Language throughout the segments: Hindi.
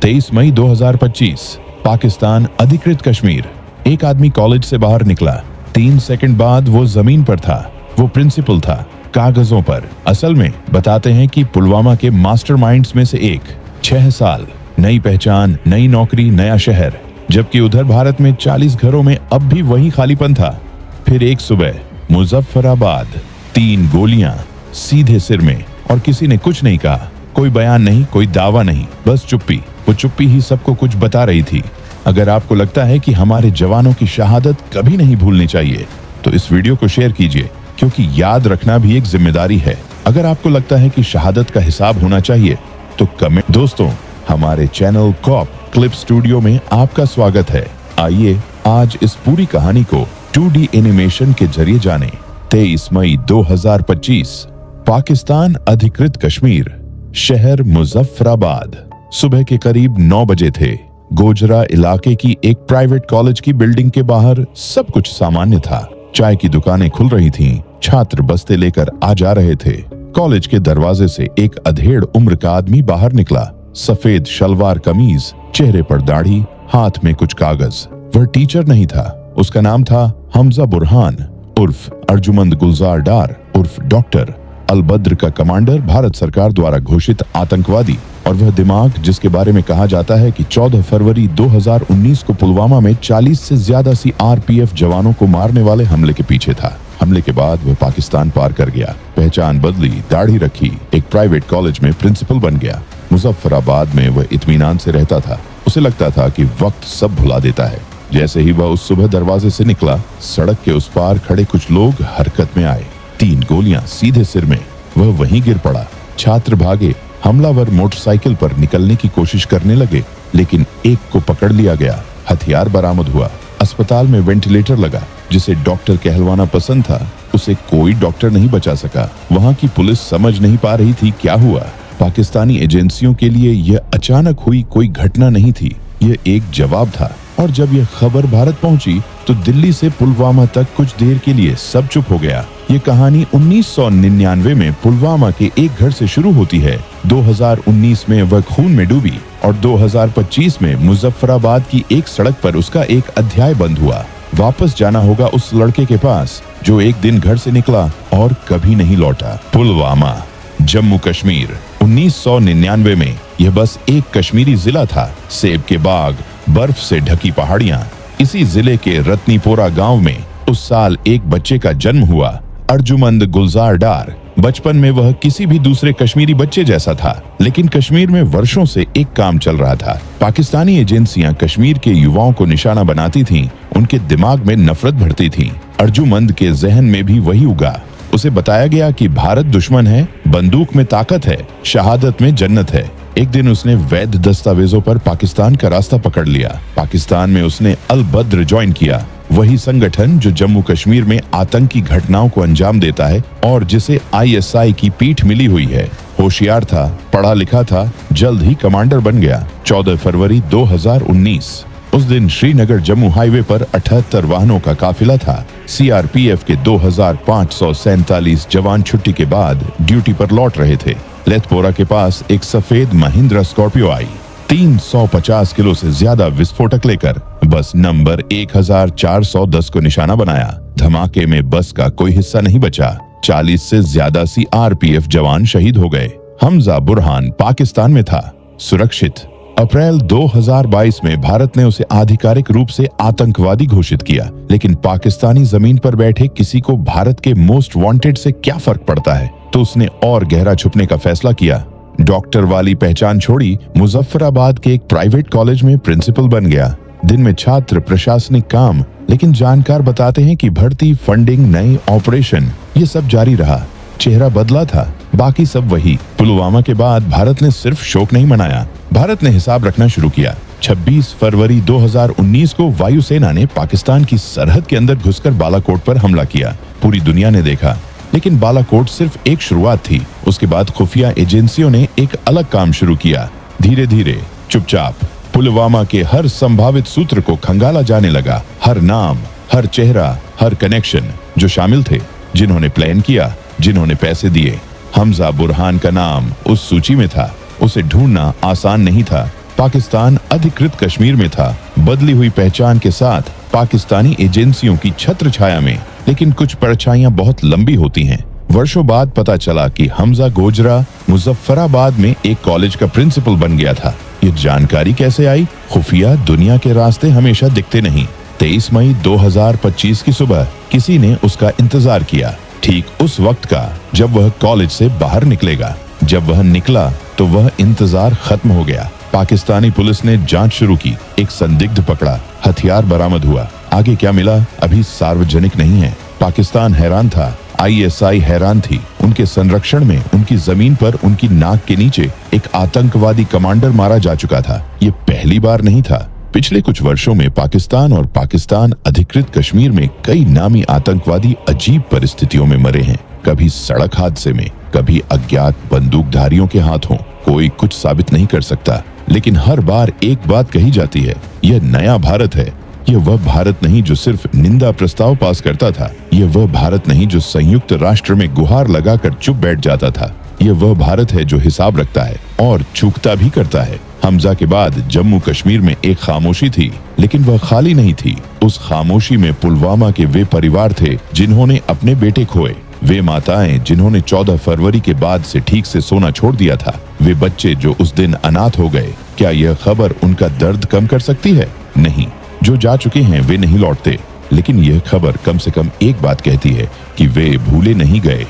23 मई 2025, पाकिस्तान अधिकृत कश्मीर। एक आदमी कॉलेज से बाहर निकला, 3 सेकंड बाद वो जमीन पर था। वो प्रिंसिपल था, कागजों पर। असल में बताते हैं कि पुलवामा के मास्टरमाइंड्स में से एक। 6 साल, नई पहचान, नई नौकरी, नया शहर। जबकि उधर भारत में 40 घरों में अब भी वही खालीपन था। फिर एक सुबह मुजफ्फराबाद, 3 गोलियां सीधे सिर में, और किसी ने कुछ नहीं कहा। कोई बयान नहीं, कोई दावा नहीं, बस चुप्पी। वो चुप्पी ही सबको कुछ बता रही थी। अगर आपको लगता है कि हमारे जवानों की शहादत कभी नहीं भूलनी चाहिए, तो इस वीडियो को शेयर कीजिए, क्योंकि याद रखना भी एक जिम्मेदारी है। अगर आपको लगता है कि शहादत का हिसाब होना चाहिए, तो कमेंट। दोस्तों, हमारे चैनल कॉप क्लिप स्टूडियो में आपका स्वागत है। आइए आज इस पूरी कहानी को 2D एनिमेशन के जरिए जानें। 23 मई 2025, पाकिस्तान अधिकृत कश्मीर, शहर मुजफ्फराबाद। सुबह के करीब 9 बजे थे। गोजरा इलाके की एक प्राइवेट कॉलेज की बिल्डिंग के बाहर सब कुछ सामान्य था। चाय की दुकानें खुल रही थीं, छात्र बस्ते लेकर आ जा रहे थे। कॉलेज के दरवाजे से एक अधेड़ उम्र का आदमी बाहर निकला। सफेद शलवार कमीज, चेहरे पर दाढ़ी, हाथ में कुछ कागज। वह टीचर नहीं था। उसका नाम था हमजा बुरहान उर्फ अर्जुमंद गुलजार डार उर्फ डॉक्टर। अलबद्र का कमांडर, भारत सरकार द्वारा घोषित आतंकवादी, और वह दिमाग जिसके बारे में कहा जाता है कि 14 फरवरी 2019 को पुलवामा में 40 से ज्यादा CRPF जवानों को मारने वाले हमले के पीछे था। हमले के बाद वह पाकिस्तान पार कर गया, पहचान बदली, दाढ़ी रखी, एक प्राइवेट कॉलेज में प्रिंसिपल बन गया। मुजफ्फराबाद में वह इत्मीनान से रहता था। उसे लगता था कि वक्त सब भुला देता है। जैसे ही वह उस सुबह दरवाजे से निकला, सड़क के उस पार खड़े कुछ लोग हरकत में आए। 3 गोलियां सीधे सिर में। वह वहीं गिर पड़ा। छात्र भागे। हमलावर मोटरसाइकिल पर निकलने की कोशिश करने लगे, लेकिन एक को पकड़ लिया गया। हथियार बरामद हुआ। अस्पताल में वेंटिलेटर लगा। जिसे डॉक्टर कहलवाना पसंद था, उसे कोई डॉक्टर नहीं बचा सका। वहां की पुलिस समझ नहीं पा रही थी क्या हुआ। पाकिस्तानी एजेंसियों के लिए यह अचानक हुई कोई घटना नहीं थी, यह एक जवाब था। और जब यह खबर भारत पहुंची, तो दिल्ली से पुलवामा तक कुछ देर के लिए सब चुप हो गया। ये कहानी 1999 में पुलवामा के एक घर से शुरू होती है। 2019 में वह खून में डूबी, और 2025 में मुजफ्फराबाद की एक सड़क पर उसका एक अध्याय बंद हुआ। वापस जाना होगा उस लड़के के पास जो एक दिन घर से निकला और कभी नहीं लौटा। पुलवामा, जम्मू कश्मीर। 1999 में यह बस एक कश्मीरी जिला था। सेब के बाग, बर्फ से ढकी पहाड़ियां। इसी जिले के रत्नीपोरा गांव में उस साल एक बच्चे का जन्म हुआ, अर्जुमंद गुलजार डार। बचपन में वह किसी भी दूसरे कश्मीरी बच्चे जैसा था, लेकिन कश्मीर में वर्षों से एक काम चल रहा था। पाकिस्तानी एजेंसियां कश्मीर के युवाओं को निशाना बनाती थीं, उनके दिमाग में नफरत भरती थीं। अर्जुमंद के जहन में भी वही उगा। उसे बताया गया कि भारत दुश्मन है, बंदूक में ताकत है, शहादत में जन्नत है। एक दिन उसने वैध दस्तावेजों पर पाकिस्तान का रास्ता पकड़ लिया। पाकिस्तान में उसने अल-बद्र ज्वाइन किया, वही संगठन जो जम्मू कश्मीर में आतंकी घटनाओं को अंजाम देता है और जिसे ISI की पीठ मिली हुई है। होशियार था, पढ़ा लिखा था, जल्द ही कमांडर बन गया। 14 फरवरी 2019, उस दिन श्रीनगर जम्मू हाईवे पर 78 वाहनों का काफिला था। CRPF के 2547 जवान छुट्टी के बाद ड्यूटी पर लौट रहे थे। लेथपोरा के पास एक सफेद महिंद्रा स्कॉर्पियो आई, 350 किलो से ज्यादा विस्फोटक लेकर। बस नंबर 1410 को निशाना बनाया। धमाके में बस का कोई हिस्सा नहीं बचा। 40 से ज्यादा CRPF जवान शहीद हो गए। हमजा बुरहान पाकिस्तान में था, सुरक्षित। अप्रैल 2022 में भारत ने उसे आधिकारिक रूप से आतंकवादी घोषित किया, लेकिन पाकिस्तानी जमीन पर बैठे किसी को भारत के मोस्ट वांटेड से क्या फर्क पड़ता है, तो उसने और गहरा छुपने का फैसला किया। डॉक्टर वाली पहचान छोड़ी, मुजफ्फराबाद के एक प्राइवेट कॉलेज में प्रिंसिपल बन गया। दिन में छात्र, प्रशासनिक काम, लेकिन जानकार बताते हैं कि भर्ती, फंडिंग, नए ऑपरेशन, ये सब जारी रहा। चेहरा बदला था, बाकी सब वही। पुलवामा के बाद भारत ने सिर्फ शोक नहीं मनाया, भारत ने हिसाब रखना शुरू किया। 26 फरवरी 2019 को वायुसेना ने पाकिस्तान की सरहद के अंदर घुसकर बालाकोट पर हमला किया। पूरी दुनिया ने देखा, लेकिन बालाकोट सिर्फ एक शुरुआत थी। उसके बाद खुफिया एजेंसियों ने एक अलग काम शुरू किया। धीरे धीरे, चुपचाप, पुलवामा के हर संभावित सूत्र को खंगाला जाने लगा। हर नाम, हर चेहरा, हर कनेक्शन जो शामिल थे, जिन्होंने प्लान किया, जिन्होंने पैसे दिए। हमजा बुरहान का नाम उस सूची में था। उसे ढूंढना आसान नहीं था, पाकिस्तान अधिकृत कश्मीर में था, बदली हुई पहचान के साथ पाकिस्तानी एजेंसियों की छत्र छाया में। लेकिन कुछ परछाइयां बहुत लंबी होती हैं। वर्षों बाद पता चला कि हमजा गोजरा मुजफ्फराबाद में एक कॉलेज का प्रिंसिपल बन गया था। ये जानकारी कैसे आई? खुफिया दुनिया के रास्ते हमेशा दिखते नहीं। 23 मई 2025 की सुबह किसी ने उसका इंतजार किया, ठीक उस वक्त का जब वह कॉलेज से बाहर निकलेगा। जब वह निकला तो वह इंतजार खत्म हो गया। पाकिस्तानी पुलिस ने जांच शुरू की, एक संदिग्ध पकड़ा, हथियार बरामद हुआ। आगे क्या मिला अभी सार्वजनिक नहीं है। पाकिस्तान हैरान था, ISI हैरान थी। उनके संरक्षण में उनकी जमीन पर उनकी नाक के नीचे एक आतंकवादी कमांडर मारा जा चुका था। ये पहली बार नहीं था। पिछले कुछ वर्षों में पाकिस्तान और पाकिस्तान अधिकृत कश्मीर में कई नामी आतंकवादी अजीब परिस्थितियों में मरे हैं। कभी सड़क हादसे में, कभी अज्ञात बंदूकधारियों के हाथों। कोई कुछ साबित नहीं कर सकता, लेकिन हर बार एक बात कही जाती है, यह नया भारत है। यह वह भारत नहीं जो सिर्फ निंदा प्रस्ताव पास करता था। यह वह भारत नहीं जो संयुक्त राष्ट्र में गुहार लगाकर चुप बैठ जाता था। यह वह भारत है जो हिसाब रखता है और चूकता भी करता है। हमजा के बाद जम्मू कश्मीर में एक खामोशी थी, लेकिन वह खाली नहीं थी। उस खामोशी में पुलवामा के वे परिवार थे जिन्होंने अपने बेटे खोए, वे माताएं जिन्होंने 14 फरवरी के बाद से ठीक से सोना छोड़ दिया था, वे बच्चे जो उस दिन अनाथ हो गए। क्या यह खबर उनका दर्द कम कर सकती है? नहीं। जो जा चुके हैं वे नहीं लौटते, लेकिन यह खबर कम से कम एक बात कहती है कि वे भूले नहीं गए।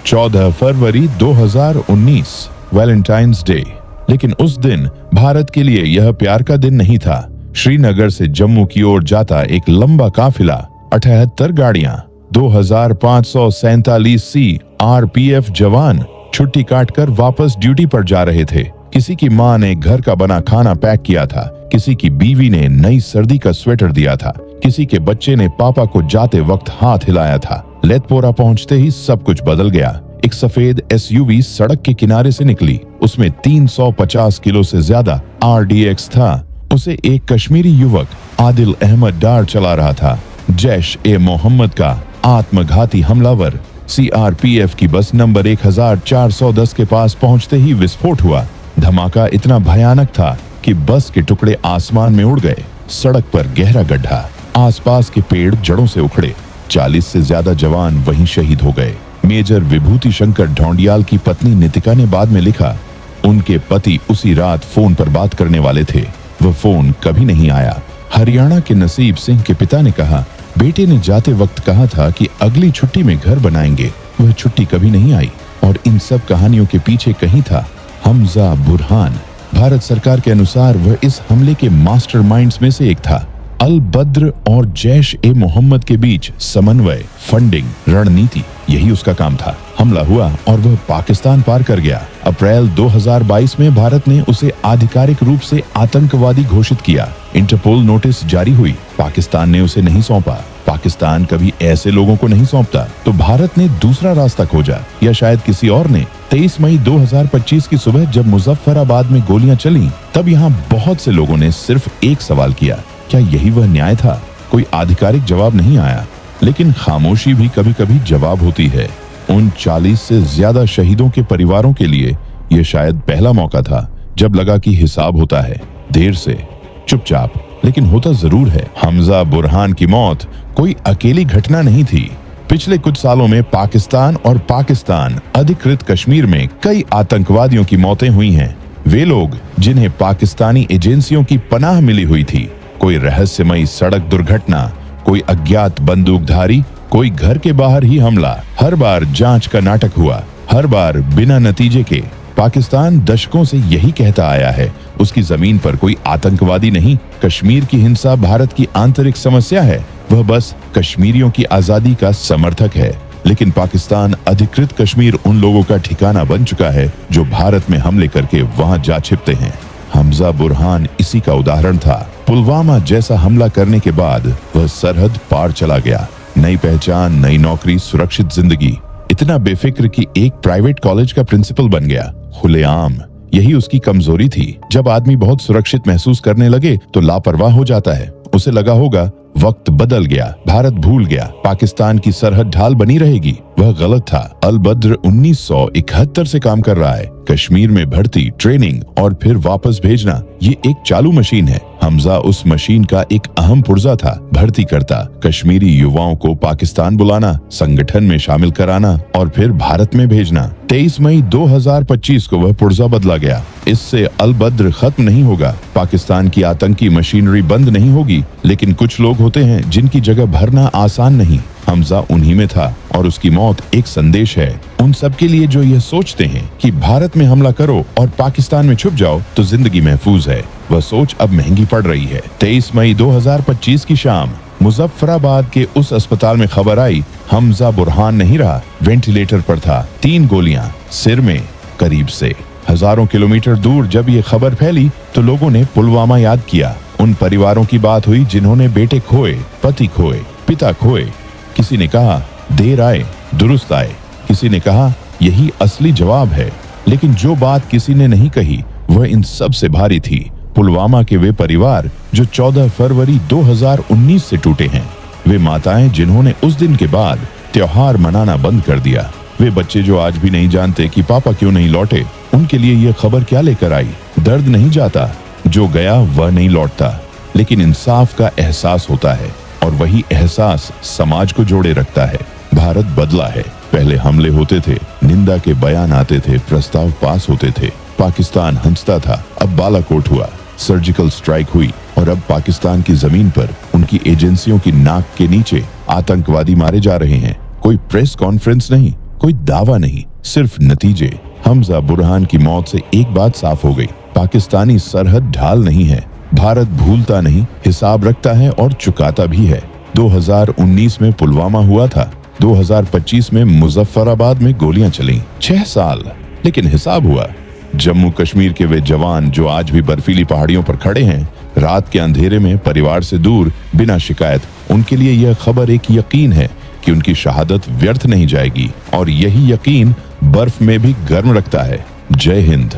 14 फरवरी 2019 वैलेंटाइंस डे। लेकिन उस दिन भारत के लिए यह प्यार का दिन नहीं था। श्रीनगर से जम्मू की ओर जाता एक लंबा काफिला, 78 गाड़ियां, 2547 CRPF जवान छुट्टी काटकर वापस ड्यूटी पर जा रहे थे। किसी की मां ने घर का बना खाना पैक किया था, किसी की बीवी ने नई सर्दी का स्वेटर दिया था, किसी के बच्चे ने पापा को जाते वक्त हाथ हिलाया था। लेथपोरा पहुंचते ही सब कुछ बदल गया। एक सफेद SUV सड़क के किनारे से निकली। उसमें 350 किलो से ज्यादा RDX था। उसे एक कश्मीरी युवक आदिल अहमद डार चला रहा था। जैश-ए-मोहम्मद का आत्मघाती हमलावर। CRPF की बस नंबर 1410 के पास पहुंचते ही विस्फोट हुआ। धमाका इतना भयानक था कि बस के टुकड़े आसमान में उड़ गए। सड़क पर गहरा गड्ढा, आसपास के पेड़ जड़ों से उखड़े। 40 से ज्यादा जवान वहीं शहीद हो गए। मेजर विभूति शंकर ढौंडियाल की पत्नी नितिका ने बाद में लिखा, उनके पति उसी रात फोन पर बात करने वाले थे, वह फोन कभी नहीं आया। हरियाणा के नसीब सिंह के पिता ने कहा, बेटे ने जाते वक्त कहा था कि अगली छुट्टी में घर बनाएंगे, वह छुट्टी कभी नहीं आई। और इन सब कहानियों के पीछे कहीं था हमजा बुरहान। भारत सरकार के अनुसार वह इस हमले के मास्टरमाइंड्स में से एक था। अल बद्र और जैश-ए-मोहम्मद के बीच समन्वय, फंडिंग, रणनीति, यही उसका काम था। हमला हुआ और वह पाकिस्तान पार कर गया। अप्रैल 2022 में भारत ने उसे आधिकारिक रूप से आतंकवादी घोषित किया। इंटरपोल नोटिस जारी हुई। पाकिस्तान ने उसे नहीं सौंपा। पाकिस्तान कभी ऐसे लोगों को नहीं सौंपता। तो भारत ने दूसरा रास्ता खोजा, या शायद किसी और ने। 23 मई 2025 की सुबह जब मुजफ्फराबाद में गोलियां चली, तब यहाँ बहुत से लोगों ने सिर्फ एक सवाल किया, क्या यही वह न्याय था? कोई आधिकारिक जवाब नहीं आया, लेकिन खामोशी भी कभी कभी जवाब होती है। उन 40 से ज्यादा शहीदों के परिवारों के लिए यह शायद पहला मौका था जब लगा कि हिसाब होता है, देर से, चुपचाप, लेकिन होता जरूर है। हमजा बुरहान की मौत कोई अकेली घटना नहीं थी। पिछले कुछ सालों में पाकिस्तान और पाकिस्तान अधिकृत कश्मीर में कई आतंकवादियों की मौतें हुई हैं। वे लोग जिन्हें पाकिस्तानी एजेंसियों की पनाह मिली हुई थी। कोई रहस्यमयी सड़क दुर्घटना, कोई अज्ञात बंदूकधारी, कोई घर के बाहर ही हमला। हर बार जांच का नाटक हुआ, हर बार बिना नतीजे के। पाकिस्तान दशकों से यही कहता आया है, उसकी जमीन पर कोई आतंकवादी नहीं। कश्मीर की हिंसा भारत की आंतरिक समस्या है, वह बस कश्मीरियों की आजादी का समर्थक है। लेकिन पाकिस्तान अधिकृत कश्मीर उन लोगों का ठिकाना बन चुका है जो भारत में हमले करके वहां जा छिपते हैं। हमजा बुरहान इसी का उदाहरण था। पुलवामा जैसा हमला करने के बाद वह सरहद पार चला गया। नई पहचान, नई नौकरी, सुरक्षित जिंदगी। इतना बेफिक्र कि एक प्राइवेट कॉलेज का प्रिंसिपल बन गया, खुलेआम। यही उसकी कमजोरी थी। जब आदमी बहुत सुरक्षित महसूस करने लगे तो लापरवाह हो जाता है। उसे लगा होगा वक्त बदल गया, भारत भूल गया, पाकिस्तान की सरहद ढाल बनी रहेगी, वह गलत था। अल बद्र 1971 से काम कर रहा है। कश्मीर में भर्ती, ट्रेनिंग और फिर वापस भेजना, ये एक चालू मशीन है। हमजा उस मशीन का एक अहम पुर्जा था। भर्ती करता, कश्मीरी युवाओं को पाकिस्तान बुलाना, संगठन में शामिल कराना और फिर भारत में भेजना। 23 मई 2025 को वह पुर्जा बदला गया। इससे अल बद्र खत्म नहीं होगा, पाकिस्तान की आतंकी मशीनरी बंद नहीं होगी, लेकिन कुछ लोग होते हैं जिनकी जगह भरना आसान नहीं। हमजा उन्हीं में था और उसकी मौत एक संदेश है उन सब के लिए जो ये सोचते हैं कि भारत में हमला करो और पाकिस्तान में छुप जाओ तो जिंदगी महफूज है। वह सोच अब महंगी पड़ रही है। 23 मई 2025 की शाम मुजफ्फराबाद के उस अस्पताल में खबर आई, हमजा बुरहान नहीं रहा, वेंटिलेटर पर था, 3 गोलियां सिर में करीब से। हजारों किलोमीटर दूर जब ये खबर फैली तो लोगों ने पुलवामा याद किया। उन परिवारों की बात हुई जिन्होंने बेटे खोए, पति खोए, पिता खोए। किसी ने कहा देर आए दुरुस्त आए, किसी ने कहा यही असली जवाब है। लेकिन जो बात किसी ने नहीं कही वह इन सब से भारी थी। पुलवामा के वे परिवार जो 14 फरवरी 2019 से टूटे हैं, वे माताएं जिन्होंने उस दिन के बाद त्योहार मनाना बंद कर दिया, वे बच्चे जो आज भी नहीं जानते कि पापा क्यों नहीं लौटे, उनके लिए यह खबर क्या लेकर आई। दर्द नहीं जाता, जो गया वह नहीं लौटता, लेकिन इंसाफ का एहसास होता है और वही एहसास समाज को जोड़े रखता है। भारत बदला है। पहले हमले होते थे, निंदा के बयान आते थे, प्रस्ताव पास होते थे, पाकिस्तान हंसता था। अब बालाकोट हुआ, सर्जिकल स्ट्राइक हुई और अब पाकिस्तान की जमीन पर उनकी एजेंसियों की नाक के नीचे आतंकवादी मारे जा रहे हैं। कोई प्रेस कॉन्फ्रेंस नहीं, कोई दावा नहीं, सिर्फ नतीजे। हमजा बुरहान की मौत से एक बात साफ हो गई, पाकिस्तानी सरहद ढाल नहीं है। भारत भूलता नहीं, हिसाब रखता है और चुकाता भी है। 2019 में पुलवामा हुआ था, 2025 में मुजफ्फराबाद में गोलियां चलीं। 6 साल, लेकिन हिसाब हुआ। जम्मू कश्मीर के वे जवान जो आज भी बर्फीली पहाड़ियों पर खड़े हैं, रात के अंधेरे में परिवार से दूर, बिना शिकायत, उनके लिए यह खबर एक यकीन है कि उनकी शहादत व्यर्थ नहीं जाएगी और यही यकीन बर्फ में भी गर्म रखता है। जय हिंद।